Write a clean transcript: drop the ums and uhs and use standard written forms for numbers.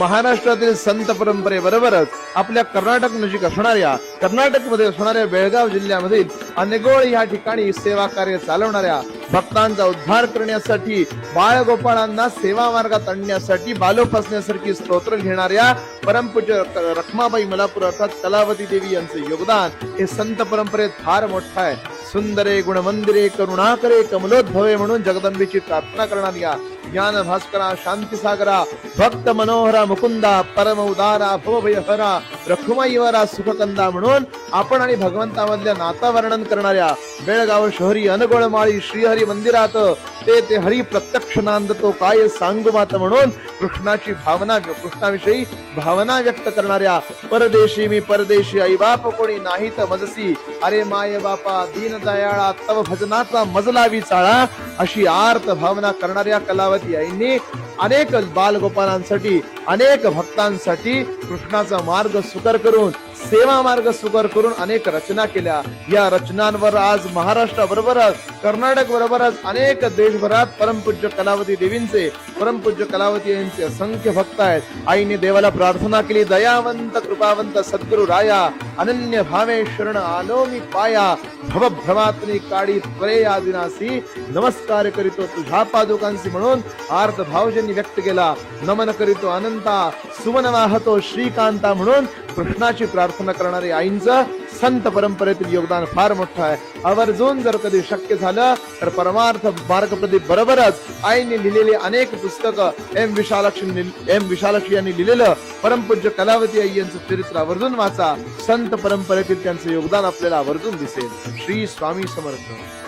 महाराष्ट्रातील संत परंपरेबरोबरच आपल्या कर्नाटक नजीक असणाऱ्या कर्नाटकमध्ये असणाऱ्या बेळगाव जिल्ह्यामधील अनेगोळ या ठिकाणी सेवा कार्य चालवणाऱ्या भक्तांचा उद्धार करण्यासाठी बाळगोपाळांना सेवा मार्गात आणण्यासाठी बालोपासण्यासारखी स्तोत्र घेणाऱ्या परमपूज्य रखमाबाई मलापूर अर्थात कलावती देवी यांचे योगदान हे संत परंपरेत फार मोठं आहे. सुंदरे गुणमंदिरे करुणाकरे कमलोद्भवे म्हणून जगदंबेची प्रार्थना करणाऱ्या ज्ञान भास्करा शांती सागरा भक्त मनोहरा मुकुंदा परम उदारा भवभयहरा रखुमाईवरा सुखकंदा म्हणून आपण आणि भगवंतामधल्या नाता वर्णन करणाऱ्या बेळगाव शहरी अनगोळमाळी श्रीहरी मंदिरात ते हरी प्रत्यक्ष नांदतो काय सांगू मात म्हणून कृष्णाची भावना कृष्णाविषयी भावना व्यक्त करणाऱ्या परदेशी मी परदेशी आई बाप कोणी नाही तर मजसी अरे माय बापा दीन दयाळा तव भजनाचा मजलावी चाळा अशी आर्त भावना करणाऱ्या कलावती आईंनी अनेक बालगोपालांसाठी अनेक भक्तांसाठी कृष्णाचा मार्ग सुकर करून सेवा मार्ग सुकर करून अनेक रचना केल्या. या रचनांवर आज महाराष्ट्राबरोबरच कर्नाटक बरोबरच अनेक देशभरात परमपूज्य कलावती देवींचे परमपूज्य कलावती यांचे असंख्य भक्त आहेत. आईने देवाला प्रार्थना केली दयावंत कृपावंत सद्गुरु राया अनन्य भावे शरण आलो मी पाया भवभ्रमात्नी काळी त्वरे आदिनासी नमस्कार करीतो तुझ्या पादुकांसी म्हणून आर्त भावजनी व्यक्त केला. नमन करीतो अनंता सुमन वाहतो श्रीकांता म्हणून कृष्णाची प्रार्थना करणारे आईंचं संत परंपरेतील योगदान फार मोठं आहे. आवर्जून जर कधी शक्य झालं तर परमार्थ मार्गप्रदीप बरोबरच आईने लिहिलेली अनेक पुस्तकं एम विशालाक्षी यांनी लिहिलेलं परमपूज्य कलावती आई यांचं चरित्र आवर्जून वाचा. संत परंपरेतील त्यांचं योगदान आपल्याला आवर्जून दिसेल. श्री स्वामी समर्थ.